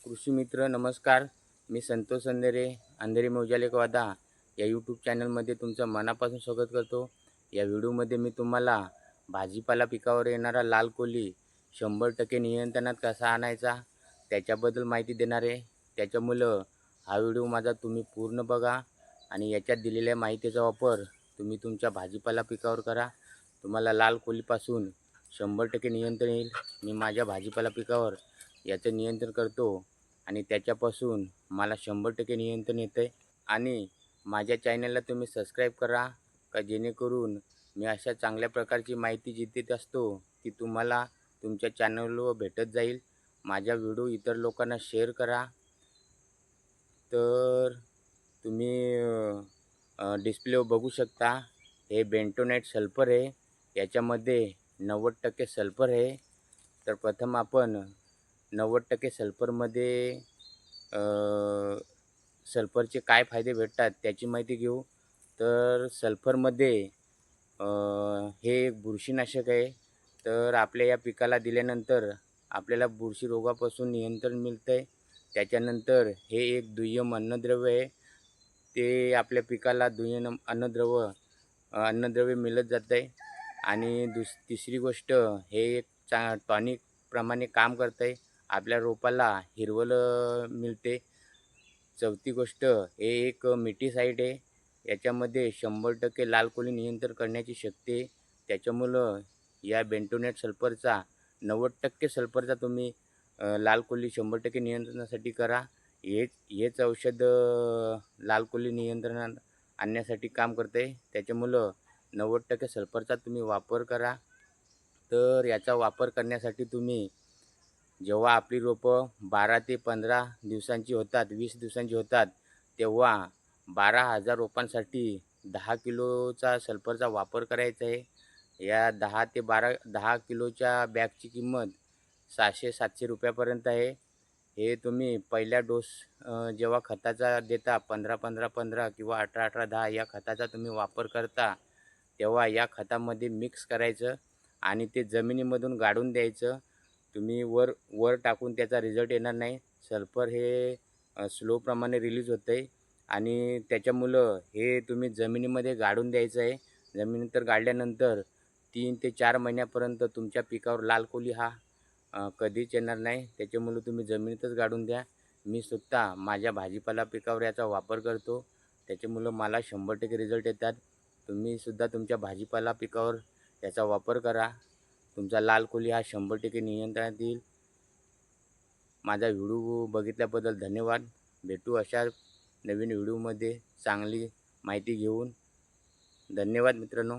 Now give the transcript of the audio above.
कृषी मित्र नमस्कार. मी संतोष अंधेरी मौजाले वादा या यूट्यूब चॅनलमध्ये तुमचं मनापासून स्वागत करतो. या व्हिडिओमध्ये मी तुम्हाला भाजीपाला पिकावर येणारा लाल कोळी 100% नियंत्रणात कसा आणायचा त्याच्याबद्दल माहिती देणार आहे. त्याच्यामुळं हा व्हिडिओ माझा तुम्ही पूर्ण बघा आणि याच्यात दिलेल्या माहितीचा वापर तुम्ही तुमच्या भाजीपाला पिकावर करा. तुम्हाला लाल कोळीपासून 100% नियंत्रण येईल. मी माझ्या भाजीपाला पिकावर याचं नियंत्रण करतो आणि त्याच्यापासून मला 100% नियंत्रण येतं आहे. आणि माझ्या चॅनलला तुम्ही सबस्क्राईब करा का जेणेकरून मी अशा चांगल्या प्रकारची माहिती जी देत असतो ती तुम्हाला तुमच्या चॅनलवर भेटत जाईल. माझा व्हिडिओ इतर लोकांना शेअर करा. तर तुम्ही डिस्प्लेवर बघू शकता, हे बेंटोनाइट सल्फर आहे. याच्यामध्ये 90% सल्फर आहे. तर प्रथम आपण 90% सल्फरमध्ये सल्फरचे काय फायदे भेटतात त्याची माहिती घेऊ. तर सल्फरमध्ये हे एक बुरशीनाशक आहे. तर आपल्या या पिकाला दिल्यानंतर आपल्याला बुरशी रोगापासून नियंत्रण मिळतं आहे. त्याच्यानंतर हे एक दुय्यम अन्नद्रव्य आहे. ते आपल्या पिकाला दुय्यम अन्नद्रव्य मिळत जातं आहे. आणि तिसरी गोष्ट, हे एक टॉनिक प्रमाणे काम करतं आहे. आपल्या रोपाला हिरवळ मिळते. चौथी गोष्ट, हे एक मिटीसाइड आहे. याच्यामध्ये 100% लाल कोळी नियंत्रण करण्याची शक्ती आहे. त्याच्यामुळं या बेंटोनेट सल्फरचा 90% सल्फरचा तुम्ही लाल कोळी 100% नियंत्रणासाठी करा. हेच औषध लाल कोळी नियंत्रणात आणण्यासाठी काम करतं आहे. त्याच्यामुळं 90% सल्फरचा तुम्ही वापर करा. तर याचा वापर करण्यासाठी तुम्ही जेव्हा आपली रोपं 12 ते 15 दिवसांची होतात, 20 दिवसांची होतात, तेव्हा 12,000 रोपांसाठी 10 किलोचा सल्फरचा वापर करायचा आहे. या 10 किलोच्या बॅगची किंमत 600-700 रुपयापर्यंत आहे. हे तुम्ही पहिला डोस जेव्हा खताचा देता 15-15-15 किंवा 18-18-10 या खताचा तुम्ही वापर करता, तेव्हा या खतामध्ये मिक्स करायचं आणि ते जमिनीमधून गाडून द्यायचं. तुम्ही वर वर टाकून त्याचा रिझल्ट येणार नाही. सल्फर हे स्लो प्रमाणे रिलीज होतं आहे आणि त्याच्यामुळं हे तुम्ही जमिनीमध्ये गाडून द्यायचं आहे. जमिनीत गाडल्यानंतर 3 ते 4 महिन्यापर्यंत तुमच्या पिकावर लाल कोळी हा कधीच येणार नाही. त्याच्यामुळं तुम्ही जमिनीतच गाडून द्या. मी स्वतः माझ्या भाजीपाला पिकावर याचा वापर करतो. त्याच्यामुळं मला 100% रिझल्ट येतात. तुम्हीसुद्धा तुमच्या भाजीपाला पिकावर याचा वापर करा. तुमचा लाल कोळी हा 100% नियंत्रणात येईल. माझा व्हिडिओ बघितल्याबद्दल धन्यवाद. भेटू अशा नवीन व्हिडिओमध्ये चांगली माहिती घेऊन. धन्यवाद मित्रांनो.